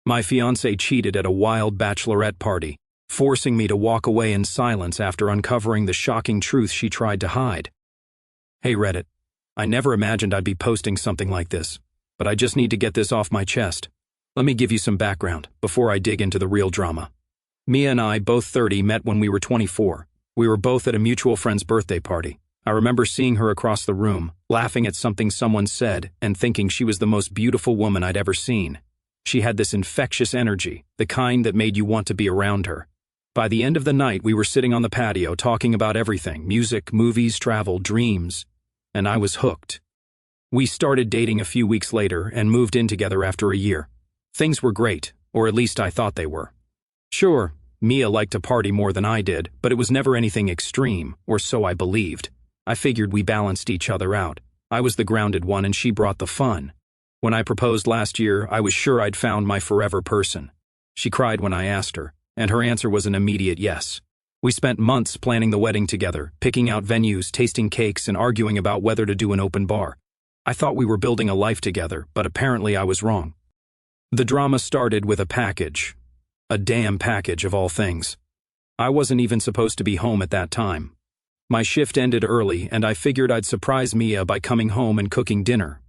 My fiancée cheated at a wild bachelorette party, forcing me to walk away in silence after uncovering the shocking truth she tried to hide. Hey Reddit, I never imagined I'd be posting something like this, but I just need to get this off my chest. Let me give you some background before I dig into the real drama. Mia and I, both 30, met when we were 24. We were both at a mutual friend's birthday party. I remember seeing her across the room, laughing at something someone said and thinking she was the most beautiful woman I'd ever seen. She had this infectious energy, the kind that made you want to be around her. By the end of the night, we were sitting on the patio talking about everything: music, movies, travel, dreams, and I was hooked. We started dating a few weeks later and moved in together after a year. Things were great, or at least I thought they were. Sure, Mia liked to party more than I did, but it was never anything extreme, or so I believed. I figured we balanced each other out. I was the grounded one and she brought the fun. When I proposed last year, I was sure I'd found my forever person. She cried when I asked her, and her answer was an immediate yes. We spent months planning the wedding together, picking out venues, tasting cakes, and arguing about whether to do an open bar. I thought we were building a life together, but apparently I was wrong. The drama started with a package. A damn package of all things. I wasn't even supposed to be home at that time. My shift ended early, and I figured I'd surprise Mia by coming home and cooking dinner.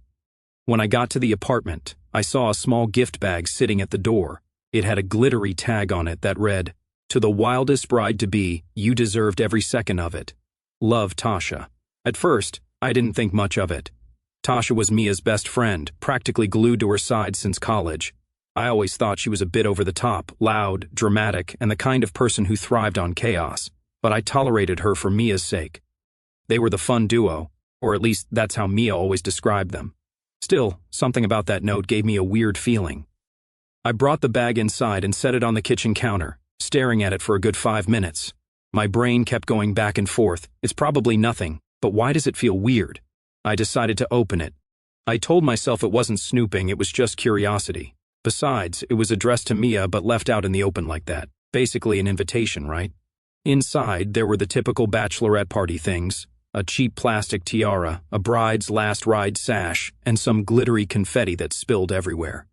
When I got to the apartment, I saw a small gift bag sitting at the door. It had a glittery tag on it that read, "To the wildest bride-to-be, you deserved every second of it. Love, Tasha." At first, I didn't think much of it. Tasha was Mia's best friend, practically glued to her side since college. I always thought she was a bit over the top, loud, dramatic, and the kind of person who thrived on chaos, but I tolerated her for Mia's sake. They were the fun duo, or at least that's how Mia always described them. Still, something about that note gave me a weird feeling. I brought the bag inside and set it on the kitchen counter, staring at it for a good 5 minutes. My brain kept going back and forth. It's probably nothing, but why does it feel weird? I decided to open it. I told myself it wasn't snooping, it was just curiosity. Besides, it was addressed to Mia but left out in the open like that. Basically an invitation, right? Inside, there were the typical bachelorette party things: a cheap plastic tiara, a bride's last ride sash, and some glittery confetti that spilled everywhere.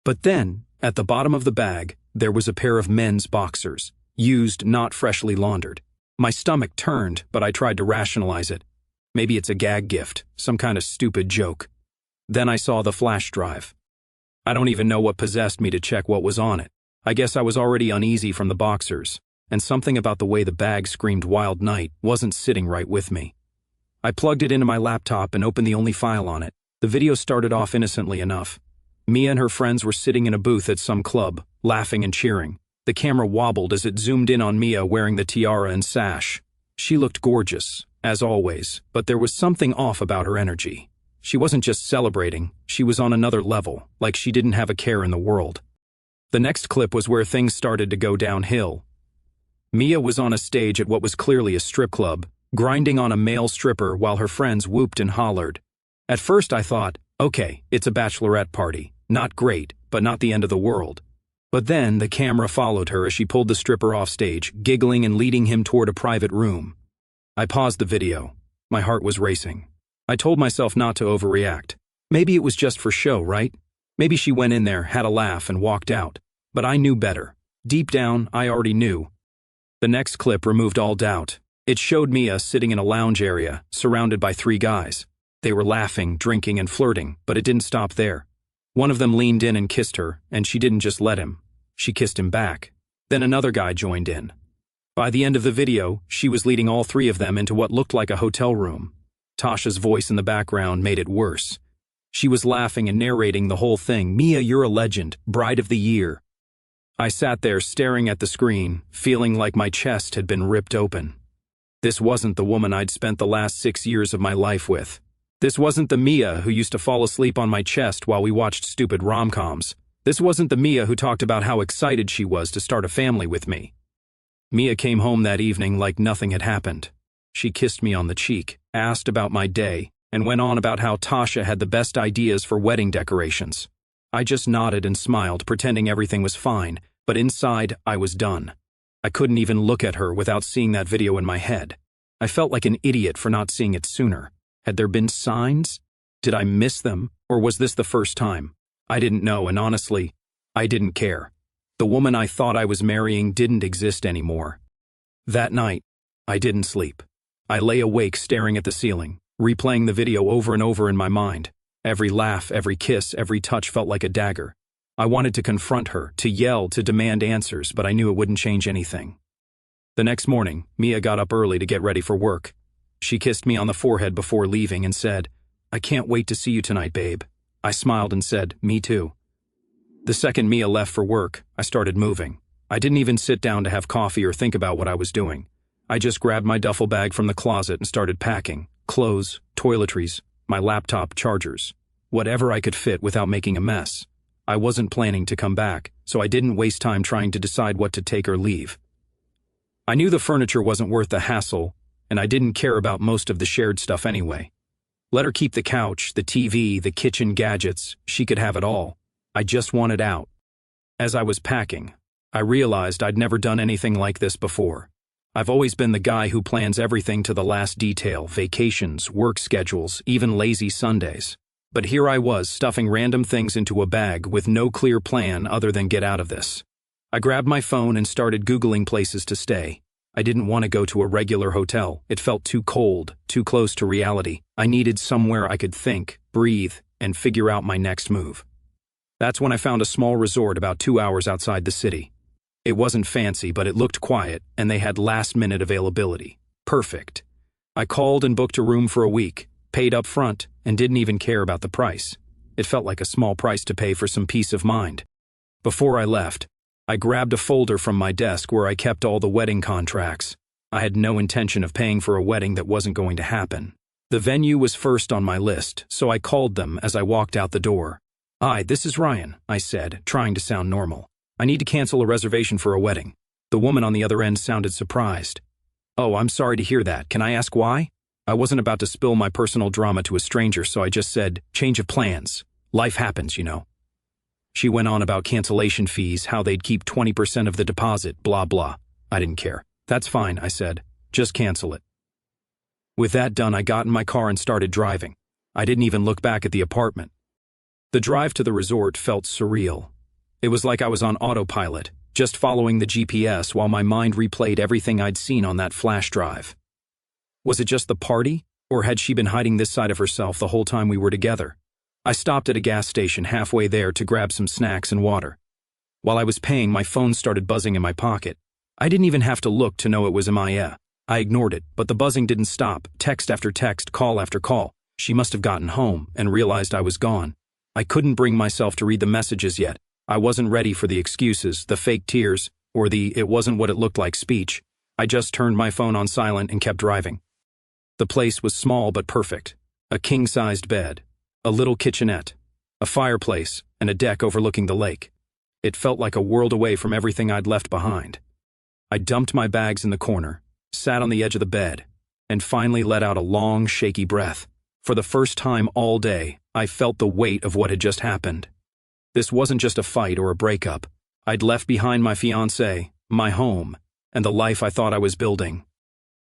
But then, at the bottom of the bag, there was a pair of men's boxers, used, not freshly laundered. My stomach turned, but I tried to rationalize it. Maybe it's a gag gift, some kind of stupid joke. Then I saw the flash drive. I don't even know what possessed me to check what was on it. I guess I was already uneasy from the boxers, and something about the way the bag screamed Wild Night wasn't sitting right with me. I plugged it into my laptop and opened the only file on it. The video started off innocently enough. Mia and her friends were sitting in a booth at some club, laughing and cheering. The camera wobbled as it zoomed in on Mia wearing the tiara and sash. She looked gorgeous, as always, but there was something off about her energy. She wasn't just celebrating, she was on another level, like she didn't have a care in the world. The next clip was where things started to go downhill. Mia was on a stage at what was clearly a strip club, grinding on a male stripper while her friends whooped and hollered. At first I thought, okay, it's a bachelorette party. Not great, but not the end of the world. But then the camera followed her as she pulled the stripper off stage, giggling and leading him toward a private room. I paused the video. My heart was racing. I told myself not to overreact. Maybe it was just for show, right? Maybe she went in there, had a laugh, and walked out. But I knew better. Deep down, I already knew. The next clip removed all doubt. It showed Mia sitting in a lounge area, surrounded by 3 guys. They were laughing, drinking, and flirting, but it didn't stop there. One of them leaned in and kissed her, and she didn't just let him. She kissed him back. Then another guy joined in. By the end of the video, she was leading all 3 of them into what looked like a hotel room. Tasha's voice in the background made it worse. She was laughing and narrating the whole thing. "Mia, you're a legend, bride of the year." I sat there staring at the screen, feeling like my chest had been ripped open. This wasn't the woman I'd spent the last 6 years of my life with. This wasn't the Mia who used to fall asleep on my chest while we watched stupid rom-coms. This wasn't the Mia who talked about how excited she was to start a family with me. Mia came home that evening like nothing had happened. She kissed me on the cheek, asked about my day, and went on about how Tasha had the best ideas for wedding decorations. I just nodded and smiled, pretending everything was fine, but inside, I was done. I couldn't even look at her without seeing that video in my head. I felt like an idiot for not seeing it sooner. Had there been signs? Did I miss them, or was this the first time? I didn't know, and honestly, I didn't care. The woman I thought I was marrying didn't exist anymore. That night, I didn't sleep. I lay awake staring at the ceiling, replaying the video over and over in my mind. Every laugh, every kiss, every touch felt like a dagger. I wanted to confront her, to yell, to demand answers, but I knew it wouldn't change anything. The next morning, Mia got up early to get ready for work. She kissed me on the forehead before leaving and said, "I can't wait to see you tonight, babe." I smiled and said, "Me too." The second Mia left for work, I started moving. I didn't even sit down to have coffee or think about what I was doing. I just grabbed my duffel bag from the closet and started packing. Clothes, toiletries, my laptop, chargers. Whatever I could fit without making a mess. I wasn't planning to come back, so I didn't waste time trying to decide what to take or leave. I knew the furniture wasn't worth the hassle, and I didn't care about most of the shared stuff anyway. Let her keep the couch, the TV, the kitchen gadgets. She could have it all. I just wanted out. As I was packing, I realized I'd never done anything like this before. I've always been the guy who plans everything to the last detail, vacations, work schedules, even lazy Sundays. But here I was, stuffing random things into a bag with no clear plan other than get out of this. I grabbed my phone and started Googling places to stay. I didn't want to go to a regular hotel. It felt too cold, too close to reality. I needed somewhere I could think, breathe, and figure out my next move. That's when I found a small resort about 2 hours outside the city. It wasn't fancy, but it looked quiet, and they had last-minute availability. Perfect. I called and booked a room for a week, paid up front, and didn't even care about the price. It felt like a small price to pay for some peace of mind. Before I left, I grabbed a folder from my desk where I kept all the wedding contracts. I had no intention of paying for a wedding that wasn't going to happen. The venue was first on my list, so I called them as I walked out the door. "Hi, this is Ryan," I said, trying to sound normal. "I need to cancel a reservation for a wedding." The woman on the other end sounded surprised. "Oh, I'm sorry to hear that. Can I ask why?" I wasn't about to spill my personal drama to a stranger, so I just said, "Change of plans. Life happens, you know." She went on about cancellation fees, how they'd keep 20% of the deposit, blah blah. I didn't care. "That's fine," I said. "Just cancel it." With that done, I got in my car and started driving. I didn't even look back at the apartment. The drive to the resort felt surreal. It was like I was on autopilot, just following the GPS while my mind replayed everything I'd seen on that flash drive. Was it just the party, or had she been hiding this side of herself the whole time we were together? I stopped at a gas station halfway there to grab some snacks and water. While I was paying, my phone started buzzing in my pocket. I didn't even have to look to know it was Mia. I ignored it, but the buzzing didn't stop, text after text, call after call. She must have gotten home and realized I was gone. I couldn't bring myself to read the messages yet. I wasn't ready for the excuses, the fake tears, or the "it wasn't what it looked like" speech. I just turned my phone on silent and kept driving. The place was small but perfect. A king-sized bed, a little kitchenette, a fireplace, and a deck overlooking the lake. It felt like a world away from everything I'd left behind. I dumped my bags in the corner, sat on the edge of the bed, and finally let out a long, shaky breath. For the first time all day, I felt the weight of what had just happened. This wasn't just a fight or a breakup. I'd left behind my fiancée, my home, and the life I thought I was building.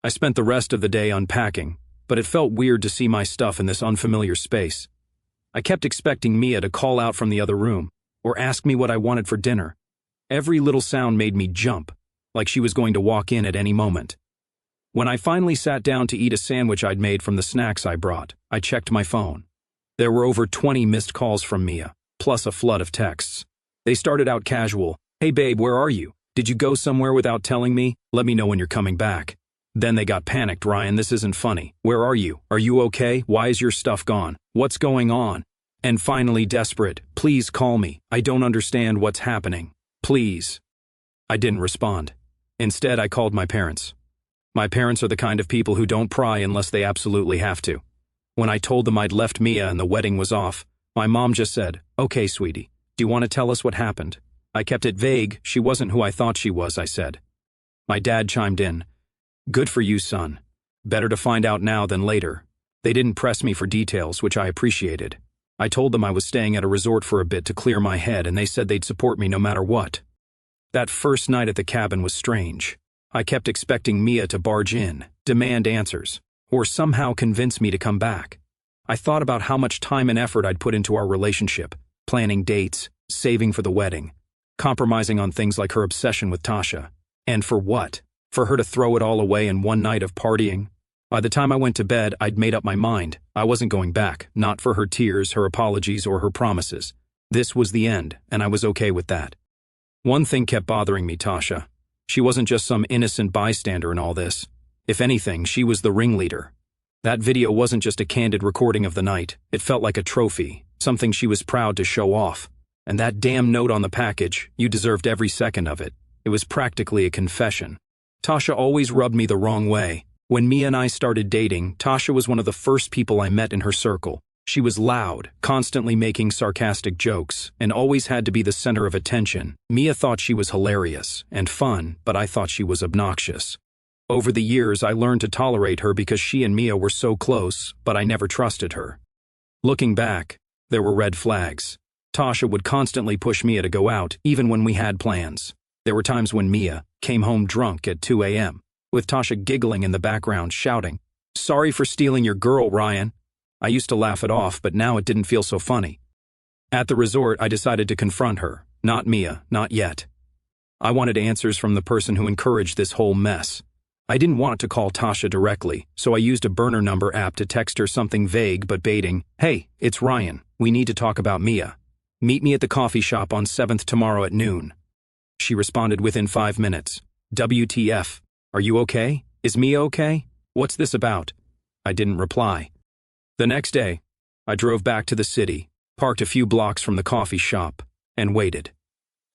I spent the rest of the day unpacking, but it felt weird to see my stuff in this unfamiliar space. I kept expecting Mia to call out from the other room, or ask me what I wanted for dinner. Every little sound made me jump, like she was going to walk in at any moment. When I finally sat down to eat a sandwich I'd made from the snacks I brought, I checked my phone. There were over 20 missed calls from Mia, plus a flood of texts. They started out casual. "Hey babe, where are you? Did you go somewhere without telling me? Let me know when you're coming back." Then they got panicked. "Ryan, this isn't funny. Where are you? Are you okay? Why is your stuff gone? What's going on?" And finally desperate, "Please call me. I don't understand what's happening. Please." I didn't respond. Instead, I called my parents. My parents are the kind of people who don't pry unless they absolutely have to. When I told them I'd left Mia and the wedding was off, my mom just said, "Okay, sweetie, do you want to tell us what happened?" I kept it vague. "She wasn't who I thought she was," I said. My dad chimed in. "Good for you, son. Better to find out now than later." They didn't press me for details, which I appreciated. I told them I was staying at a resort for a bit to clear my head, and they said they'd support me no matter what. That first night at the cabin was strange. I kept expecting Mia to barge in, demand answers, or somehow convince me to come back. I thought about how much time and effort I'd put into our relationship, planning dates, saving for the wedding, compromising on things like her obsession with Tasha. And for what? For her to throw it all away in one night of partying? By the time I went to bed, I'd made up my mind. I wasn't going back, not for her tears, her apologies, or her promises. This was the end, and I was okay with that. One thing kept bothering me, Tasha. She wasn't just some innocent bystander in all this. If anything, she was the ringleader. That video wasn't just a candid recording of the night. It felt like a trophy, something she was proud to show off. And that damn note on the package, you deserved every second of it. It was practically a confession. Tasha always rubbed me the wrong way. When Mia and I started dating, Tasha was one of the first people I met in her circle. She was loud, constantly making sarcastic jokes, and always had to be the center of attention. Mia thought she was hilarious and fun, but I thought she was obnoxious. Over the years, I learned to tolerate her because she and Mia were so close, but I never trusted her. Looking back, there were red flags. Tasha would constantly push Mia to go out, even when we had plans. There were times when Mia came home drunk at 2 a.m., with Tasha giggling in the background, shouting, "Sorry for stealing your girl, Ryan." I used to laugh it off, but now it didn't feel so funny. At the resort, I decided to confront her. Not Mia, not yet. I wanted answers from the person who encouraged this whole mess. I didn't want to call Tasha directly, so I used a burner number app to text her something vague but baiting. "Hey, it's Ryan. We need to talk about Mia. Meet me at the coffee shop on 7th tomorrow at noon." She responded within 5 minutes. "WTF? Are you okay? Is Mia okay? What's this about?" I didn't reply. The next day, I drove back to the city, parked a few blocks from the coffee shop, and waited.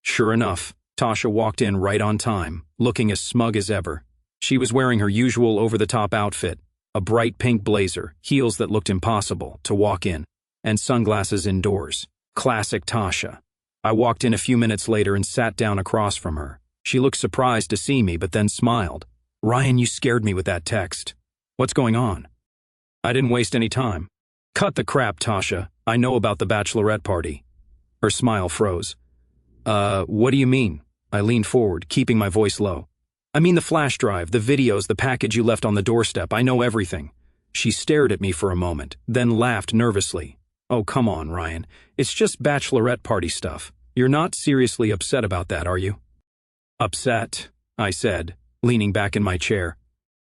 Sure enough, Tasha walked in right on time, looking as smug as ever. She was wearing her usual over-the-top outfit, a bright pink blazer, heels that looked impossible to walk in, and sunglasses indoors. Classic Tasha. I walked in a few minutes later and sat down across from her. She looked surprised to see me, but then smiled. "Ryan, you scared me with that text. What's going on?" I didn't waste any time. "Cut the crap, Tasha. I know about the bachelorette party." Her smile froze. What do you mean?" I leaned forward, keeping my voice low. "I mean the flash drive, the videos, the package you left on the doorstep. I know everything." She stared at me for a moment, then laughed nervously. "Oh, come on, Ryan. It's just bachelorette party stuff. You're not seriously upset about that, are you?" "Upset?" I said, leaning back in my chair.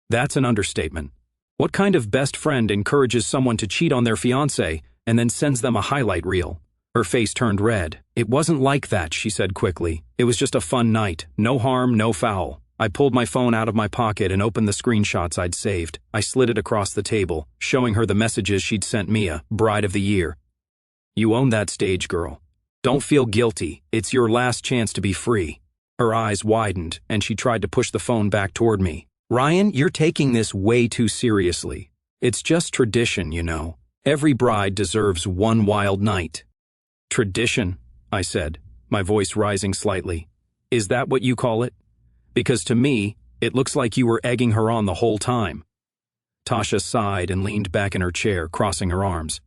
"That's an understatement. What kind of best friend encourages someone to cheat on their fiancé and then sends them a highlight reel?" Her face turned red. "It wasn't like that," she said quickly. "It was just a fun night. No harm, no foul." I pulled my phone out of my pocket and opened the screenshots I'd saved. I slid it across the table, showing her the messages she'd sent Mia, bride of the year. "You own that stage, girl. Don't feel guilty. It's your last chance to be free." Her eyes widened, and she tried to push the phone back toward me. "Ryan, you're taking this way too seriously. It's just tradition, you know. Every bride deserves one wild night." "Tradition?" I said, my voice rising slightly. "Is that what you call it? Because to me, it looks like you were egging her on the whole time." Tasha sighed and leaned back in her chair, crossing her arms.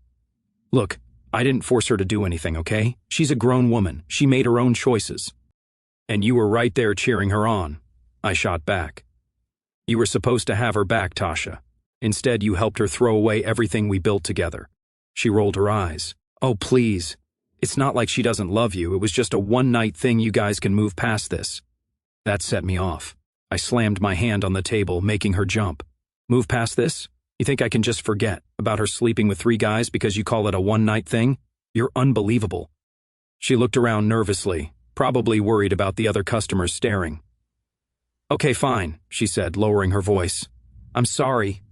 "Look, I didn't force her to do anything, okay? She's a grown woman. She made her own choices." "And you were right there cheering her on," I shot back. "You were supposed to have her back, Tasha. Instead, you helped her throw away everything we built together." She rolled her eyes. "Oh, please. It's not like she doesn't love you. It was just a one-night thing. You guys can move past this." That set me off. I slammed my hand on the table, making her jump. "Move past this? You think I can just forget about her sleeping with 3 guys because you call it a one-night thing? You're unbelievable." She looked around nervously, probably worried about the other customers staring. "Okay, fine," she said, lowering her voice. "I'm sorry.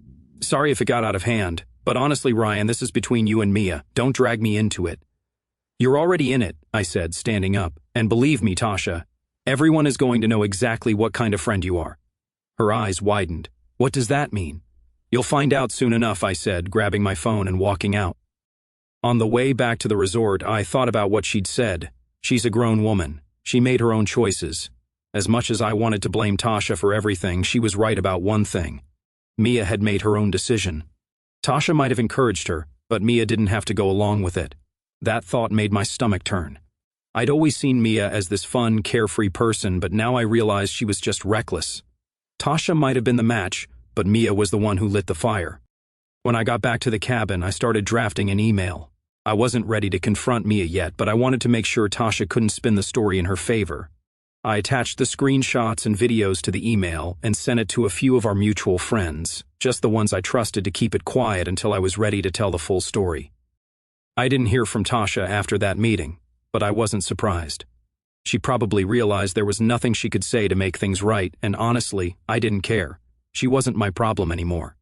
Sorry if it got out of hand. But honestly, Ryan, this is between you and Mia. Don't drag me into it." "You're already in it," I said, standing up. "And believe me, Tasha, everyone is going to know exactly what kind of friend you are." Her eyes widened. "What does that mean?" "You'll find out soon enough," I said, grabbing my phone and walking out. On the way back to the resort, I thought about what she'd said. She's a grown woman. She made her own choices. As much as I wanted to blame Tasha for everything, she was right about one thing. Mia had made her own decision. Tasha might have encouraged her, but Mia didn't have to go along with it. That thought made my stomach turn. I'd always seen Mia as this fun, carefree person, but now I realized she was just reckless. Tasha might have been the match, but Mia was the one who lit the fire. When I got back to the cabin, I started drafting an email. I wasn't ready to confront Mia yet, but I wanted to make sure Tasha couldn't spin the story in her favor. I attached the screenshots and videos to the email and sent it to a few of our mutual friends, just the ones I trusted to keep it quiet until I was ready to tell the full story. I didn't hear from Tasha after that meeting, but I wasn't surprised. She probably realized there was nothing she could say to make things right, and honestly, I didn't care. She wasn't my problem anymore.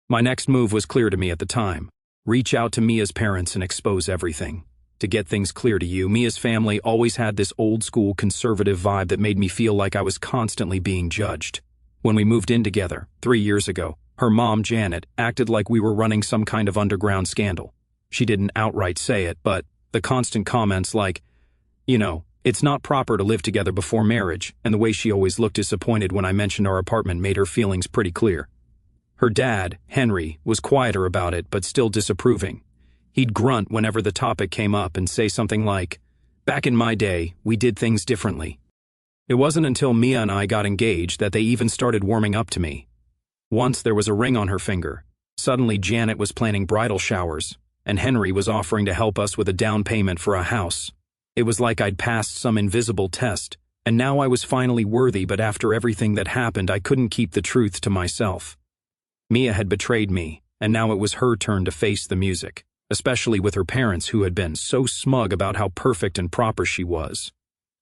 My next move was clear to me at the time. Reach out to Mia's parents and expose everything. To get things clear to you, Mia's family always had this old-school conservative vibe that made me feel like I was constantly being judged. When we moved in together, 3 years ago, her mom, Janet, acted like we were running some kind of underground scandal. She didn't outright say it, but the constant comments like, it's not proper to live together before marriage, and the way she always looked disappointed when I mentioned our apartment made her feelings pretty clear. Her dad, Henry, was quieter about it but still disapproving. He'd grunt whenever the topic came up and say something like, "Back in my day, we did things differently." It wasn't until Mia and I got engaged that they even started warming up to me. Once there was a ring on her finger. Suddenly Janet was planning bridal showers, and Henry was offering to help us with a down payment for a house. It was like I'd passed some invisible test, and now I was finally worthy, but after everything that happened, I couldn't keep the truth to myself. Mia had betrayed me, and now it was her turn to face the music, especially with her parents who had been so smug about how perfect and proper she was.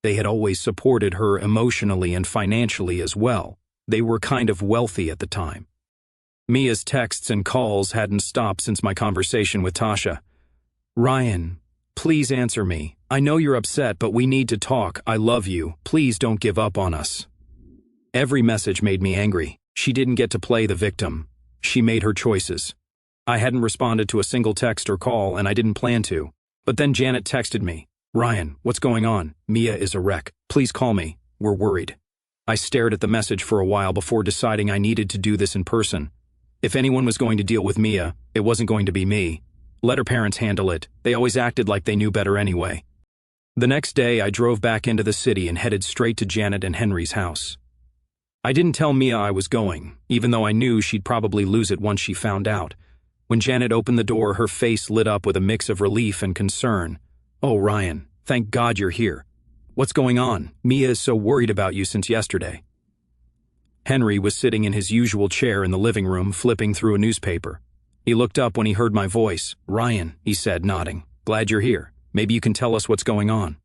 They had always supported her emotionally and financially as well. They were kind of wealthy at the time. Mia's texts and calls hadn't stopped since my conversation with Tasha. "Ryan, please answer me. I know you're upset, but we need to talk. I love you. Please don't give up on us." Every message made me angry. She didn't get to play the victim. She made her choices. I hadn't responded to a single text or call, and I didn't plan to. But then Janet texted me, "Ryan, what's going on? Mia is a wreck. Please call me. We're worried." I stared at the message for a while before deciding I needed to do this in person. If anyone was going to deal with Mia, it wasn't going to be me. Let her parents handle it. They always acted like they knew better anyway. The next day, I drove back into the city and headed straight to Janet and Henry's house. I didn't tell Mia I was going, even though I knew she'd probably lose it once she found out. When Janet opened the door, her face lit up with a mix of relief and concern. "Oh, Ryan, thank God you're here. What's going on? Mia is so worried about you since yesterday." Henry was sitting in his usual chair in the living room, flipping through a newspaper. He looked up when he heard my voice. "Ryan," he said, nodding. "Glad you're here. Maybe you can tell us what's going on."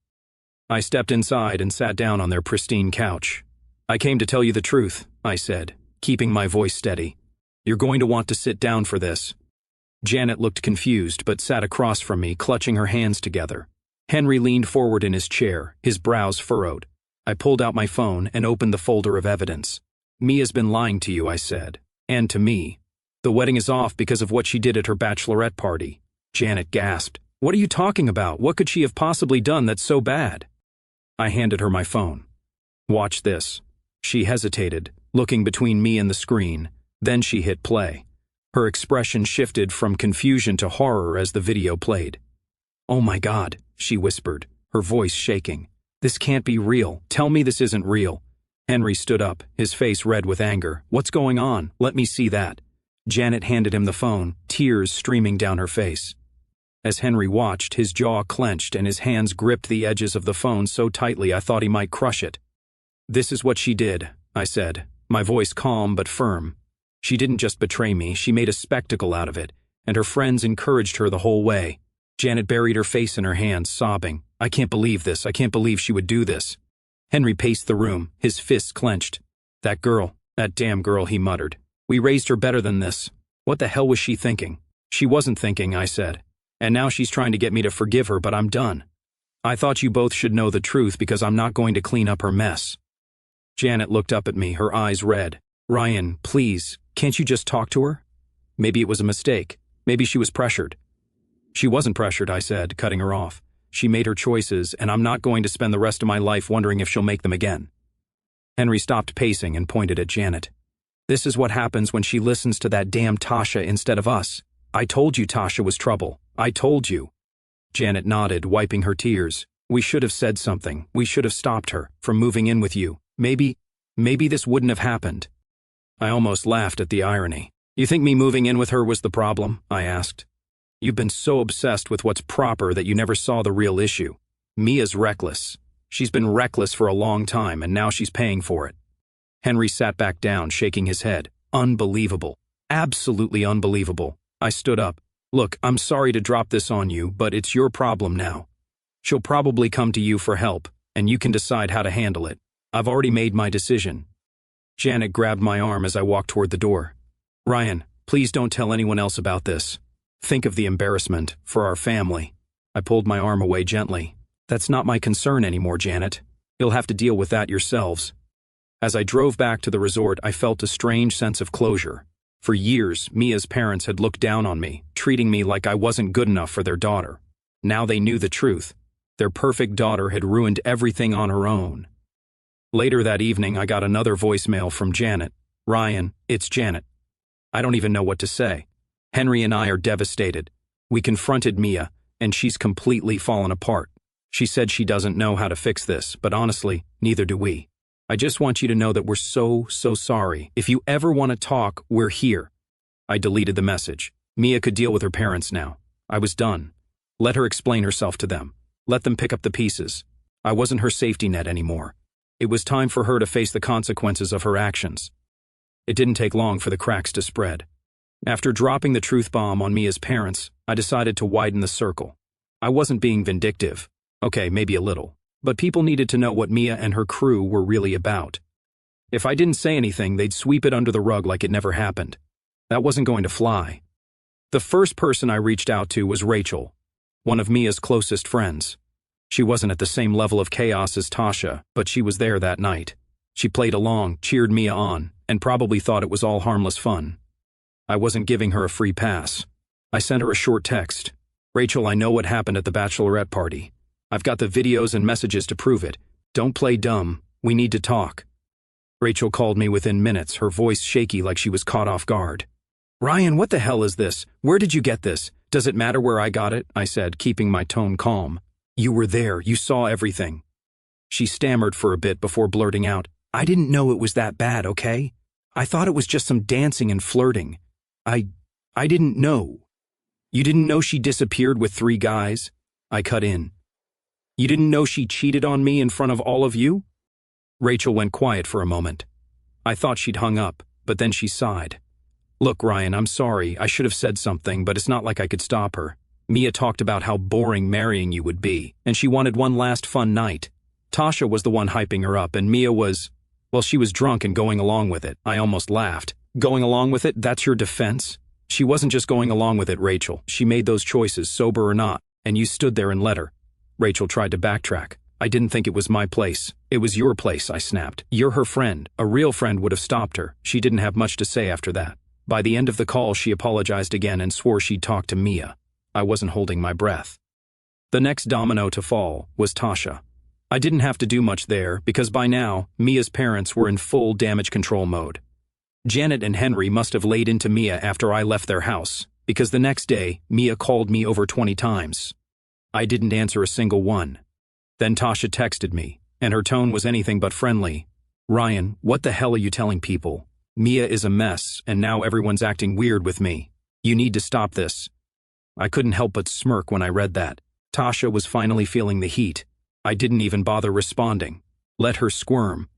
I stepped inside and sat down on their pristine couch. "I came to tell you the truth," I said, keeping my voice steady. "You're going to want to sit down for this." Janet looked confused but sat across from me, clutching her hands together. Henry leaned forward in his chair, his brows furrowed. I pulled out my phone and opened the folder of evidence. "Mia's been lying to you," I said, "and to me. The wedding is off because of what she did at her bachelorette party." Janet gasped. "What are you talking about? What could she have possibly done that's so bad?" I handed her my phone. "Watch this." She hesitated, looking between me and the screen. Then she hit play. Her expression shifted from confusion to horror as the video played. "Oh my God," she whispered, her voice shaking. "This can't be real. Tell me this isn't real." Henry stood up, his face red with anger. "What's going on? Let me see that." Janet handed him the phone, tears streaming down her face. As Henry watched, his jaw clenched and his hands gripped the edges of the phone so tightly I thought he might crush it. "This is what she did," I said, my voice calm but firm. "She didn't just betray me, she made a spectacle out of it, and her friends encouraged her the whole way." Janet buried her face in her hands, sobbing. "I can't believe this. I can't believe she would do this." Henry paced the room, his fists clenched. That damn girl," he muttered. "We raised her better than this. What the hell was she thinking?" "She wasn't thinking," I said. "And now she's trying to get me to forgive her, but I'm done. I thought you both should know the truth because I'm not going to clean up her mess." Janet looked up at me, her eyes red. "Ryan, please, can't you just talk to her? Maybe it was a mistake. Maybe she was pressured." "She wasn't pressured," I said, cutting her off. "She made her choices, and I'm not going to spend the rest of my life wondering if she'll make them again." Henry stopped pacing and pointed at Janet. "This is what happens when she listens to that damn Tasha instead of us. I told you Tasha was trouble. I told you." Janet nodded, wiping her tears. "We should have said something. We should have stopped her from moving in with you. Maybe this wouldn't have happened." I almost laughed at the irony. "You think me moving in with her was the problem?" I asked. You've been so obsessed with what's proper that you never saw the real issue. Mia's reckless. She's been reckless for a long time, and now she's paying for it. Henry sat back down, shaking his head. Unbelievable. Absolutely unbelievable. I stood up. Look, I'm sorry to drop this on you, but it's your problem now. She'll probably come to you for help, and you can decide how to handle it. I've already made my decision. Janet grabbed my arm as I walked toward the door. Ryan, please don't tell anyone else about this. Think of the embarrassment for our family. I pulled my arm away gently. That's not my concern anymore, Janet. You'll have to deal with that yourselves. As I drove back to the resort, I felt a strange sense of closure. For years, Mia's parents had looked down on me, treating me like I wasn't good enough for their daughter. Now they knew the truth. Their perfect daughter had ruined everything on her own. Later that evening, I got another voicemail from Janet. Ryan, it's Janet. I don't even know what to say. Henry and I are devastated. We confronted Mia, and she's completely fallen apart. She said she doesn't know how to fix this, but honestly, neither do we. I just want you to know that we're so sorry. If you ever want to talk, we're here. I deleted the message. Mia could deal with her parents now. I was done. Let her explain herself to them. Let them pick up the pieces. I wasn't her safety net anymore. It was time for her to face the consequences of her actions. It didn't take long for the cracks to spread. After dropping the truth bomb on Mia's parents, I decided to widen the circle. I wasn't being vindictive. Okay, maybe a little. But people needed to know what Mia and her crew were really about. If I didn't say anything, they'd sweep it under the rug like it never happened. That wasn't going to fly. The first person I reached out to was Rachel, one of Mia's closest friends. She wasn't at the same level of chaos as Tasha, but she was there that night. She played along, cheered Mia on, and probably thought it was all harmless fun. I wasn't giving her a free pass. I sent her a short text. Rachel, I know what happened at the Bachelorette party. I've got the videos and messages to prove it. Don't play dumb. We need to talk. Rachel called me within minutes, her voice shaky like she was caught off guard. Ryan, what the hell is this? Where did you get this? Does it matter where I got it? I said, keeping my tone calm. You were there. You saw everything. She stammered for a bit before blurting out, I didn't know it was that bad, okay? I thought it was just some dancing and flirting. I didn't know. You didn't know she disappeared with 3 guys? I cut in. You didn't know she cheated on me in front of all of you? Rachel went quiet for a moment. I thought she'd hung up, but then she sighed. Look, Ryan, I'm sorry. I should have said something, but it's not like I could stop her. Mia talked about how boring marrying you would be, and she wanted one last fun night. Tasha was the one hyping her up, and Mia was, well, she was drunk and going along with it. I almost laughed. Going along with it? That's your defense? She wasn't just going along with it, Rachel. She made those choices, sober or not, and you stood there and let her. Rachel tried to backtrack. I didn't think it was my place. It was your place, I snapped. You're her friend. A real friend would have stopped her. She didn't have much to say after that. By the end of the call, she apologized again and swore she'd talk to Mia. I wasn't holding my breath. The next domino to fall was Tasha. I didn't have to do much there because by now, Mia's parents were in full damage control mode. Janet and Henry must have laid into Mia after I left their house, because the next day, Mia called me over 20 times. I didn't answer a single one. Then Tasha texted me, and her tone was anything but friendly. Ryan, what the hell are you telling people? Mia is a mess, and now everyone's acting weird with me. You need to stop this. I couldn't help but smirk when I read that. Tasha was finally feeling the heat. I didn't even bother responding. Let her squirm.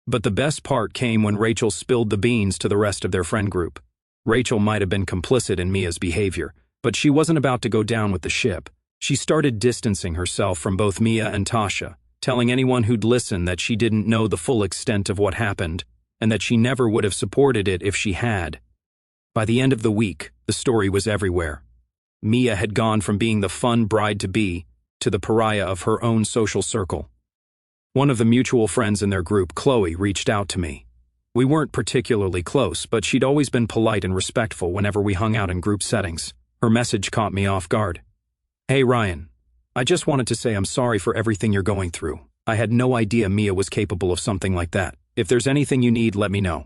But the best part came when Rachel spilled the beans to the rest of their friend group. Rachel might have been complicit in Mia's behavior, but she wasn't about to go down with the ship. She started distancing herself from both Mia and Tasha, telling anyone who'd listen that she didn't know the full extent of what happened, and that she never would have supported it if she had. By the end of the week, the story was everywhere. Mia had gone from being the fun bride-to-be to the pariah of her own social circle. One of the mutual friends in their group, Chloe, reached out to me. We weren't particularly close, but she'd always been polite and respectful whenever we hung out in group settings. Her message caught me off guard. Hey Ryan, I just wanted to say I'm sorry for everything you're going through. I had no idea Mia was capable of something like that. If there's anything you need, let me know.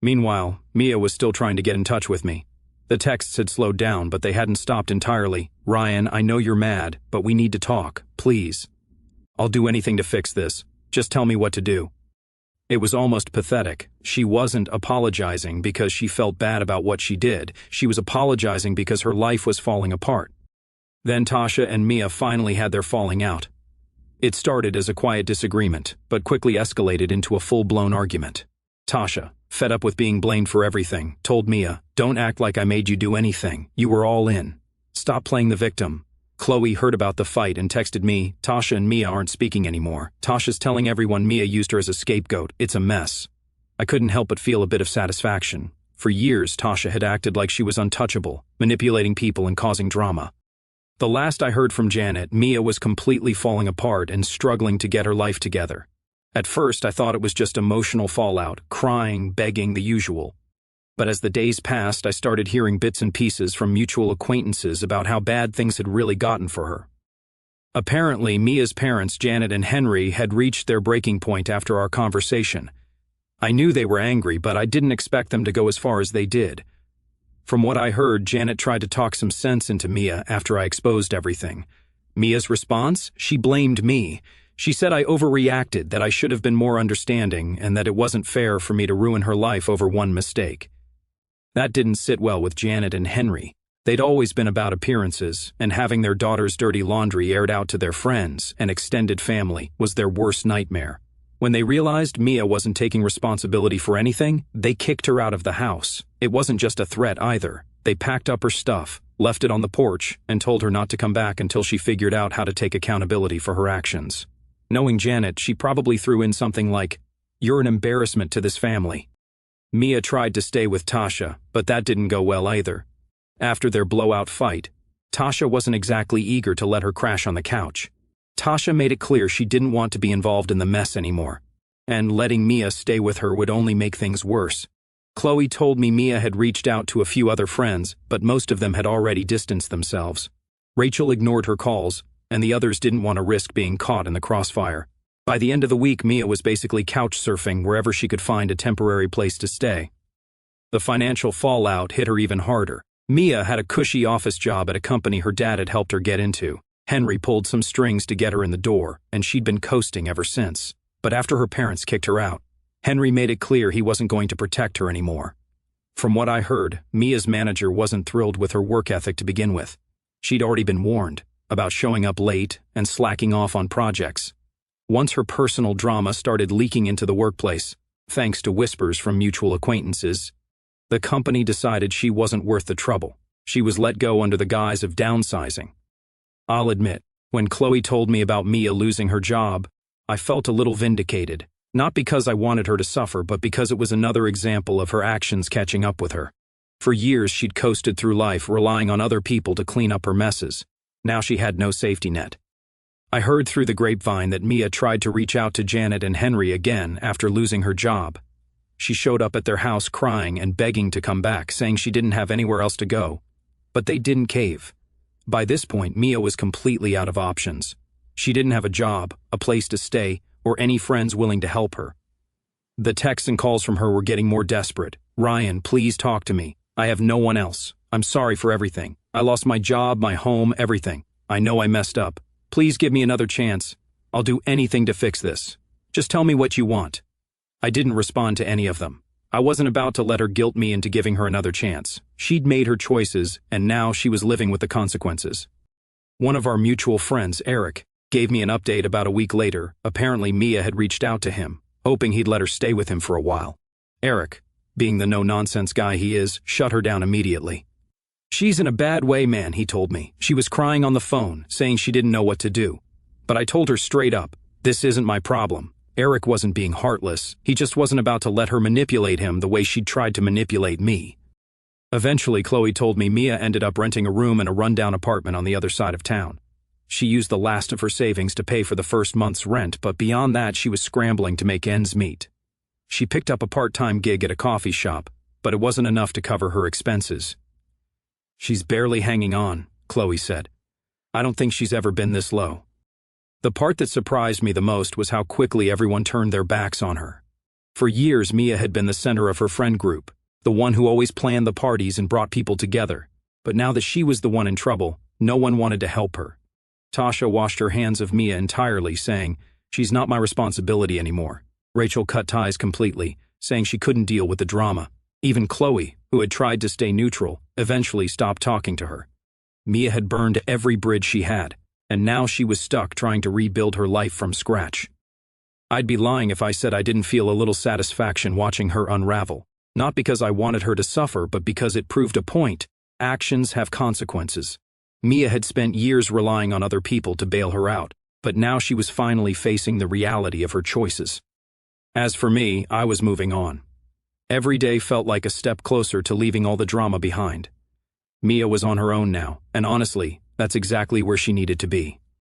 Meanwhile, Mia was still trying to get in touch with me. The texts had slowed down, but they hadn't stopped entirely. Ryan, I know you're mad, but we need to talk, please. I'll do anything to fix this. Just tell me what to do. It was almost pathetic. She wasn't apologizing because she felt bad about what she did. She was apologizing because her life was falling apart. Then Tasha and Mia finally had their falling out. It started as a quiet disagreement, but quickly escalated into a full-blown argument. Tasha, fed up with being blamed for everything, told Mia, "Don't act like I made you do anything. You were all in. Stop playing the victim." Chloe heard about the fight and texted me, "Tasha and Mia aren't speaking anymore. Tasha's telling everyone Mia used her as a scapegoat. It's a mess." I couldn't help but feel a bit of satisfaction. For years, Tasha had acted like she was untouchable, manipulating people and causing drama. The last I heard from Janet, Mia was completely falling apart and struggling to get her life together. At first, I thought it was just emotional fallout, crying, begging, the usual. But as the days passed, I started hearing bits and pieces from mutual acquaintances about how bad things had really gotten for her. Apparently, Mia's parents, Janet and Henry, had reached their breaking point after our conversation. I knew they were angry, but I didn't expect them to go as far as they did. From what I heard, Janet tried to talk some sense into Mia after I exposed everything. Mia's response? She blamed me. She said I overreacted, that I should have been more understanding, and that it wasn't fair for me to ruin her life over one mistake. That didn't sit well with Janet and Henry. They'd always been about appearances, and having their daughter's dirty laundry aired out to their friends and extended family was their worst nightmare. When they realized Mia wasn't taking responsibility for anything, they kicked her out of the house. It wasn't just a threat either. They packed up her stuff, left it on the porch, and told her not to come back until she figured out how to take accountability for her actions. Knowing Janet, she probably threw in something like, "You're an embarrassment to this family." Mia tried to stay with Tasha, but that didn't go well either. After their blowout fight, Tasha wasn't exactly eager to let her crash on the couch. Tasha made it clear she didn't want to be involved in the mess anymore, and letting Mia stay with her would only make things worse. Chloe told me Mia had reached out to a few other friends, but most of them had already distanced themselves. Rachel ignored her calls, and the others didn't want to risk being caught in the crossfire. By the end of the week, Mia was basically couch surfing wherever she could find a temporary place to stay. The financial fallout hit her even harder. Mia had a cushy office job at a company her dad had helped her get into. Henry pulled some strings to get her in the door, and she'd been coasting ever since. But after her parents kicked her out, Henry made it clear he wasn't going to protect her anymore. From what I heard, Mia's manager wasn't thrilled with her work ethic to begin with. She'd already been warned about showing up late and slacking off on projects. Once her personal drama started leaking into the workplace, thanks to whispers from mutual acquaintances, the company decided she wasn't worth the trouble. She was let go under the guise of downsizing. I'll admit, when Chloe told me about Mia losing her job, I felt a little vindicated, not because I wanted her to suffer, but because it was another example of her actions catching up with her. For years, she'd coasted through life, relying on other people to clean up her messes. Now she had no safety net. I heard through the grapevine that Mia tried to reach out to Janet and Henry again after losing her job. She showed up at their house crying and begging to come back, saying she didn't have anywhere else to go. But they didn't cave. By this point, Mia was completely out of options. She didn't have a job, a place to stay, or any friends willing to help her. The texts and calls from her were getting more desperate. "Ryan, please talk to me. I have no one else. I'm sorry for everything. I lost my job, my home, everything. I know I messed up. Please give me another chance. I'll do anything to fix this. Just tell me what you want." I didn't respond to any of them. I wasn't about to let her guilt me into giving her another chance. She'd made her choices, and now she was living with the consequences. One of our mutual friends, Eric, gave me an update about a week later. Apparently Mia had reached out to him, hoping he'd let her stay with him for a while. Eric, being the no-nonsense guy he is, shut her down immediately. "She's in a bad way, man," he told me. "She was crying on the phone, saying she didn't know what to do. But I told her straight up, this isn't my problem." Eric wasn't being heartless. He just wasn't about to let her manipulate him the way she'd tried to manipulate me. Eventually, Chloe told me Mia ended up renting a room in a rundown apartment on the other side of town. She used the last of her savings to pay for the first month's rent, but beyond that, she was scrambling to make ends meet. She picked up a part-time gig at a coffee shop, but it wasn't enough to cover her expenses. "She's barely hanging on," Chloe said. "I don't think she's ever been this low." The part that surprised me the most was how quickly everyone turned their backs on her. For years, Mia had been the center of her friend group, the one who always planned the parties and brought people together. But now that she was the one in trouble, no one wanted to help her. Tasha washed her hands of Mia entirely, saying, "She's not my responsibility anymore." Rachel cut ties completely, saying she couldn't deal with the drama. Even Chloe, who had tried to stay neutral, eventually stopped talking to her. Mia had burned every bridge she had, and now she was stuck trying to rebuild her life from scratch. I'd be lying if I said I didn't feel a little satisfaction watching her unravel, not because I wanted her to suffer, but because it proved a point: actions have consequences. Mia had spent years relying on other people to bail her out, but now she was finally facing the reality of her choices. As for me, I was moving on. Every day felt like a step closer to leaving all the drama behind. Mia was on her own now, and honestly, that's exactly where she needed to be.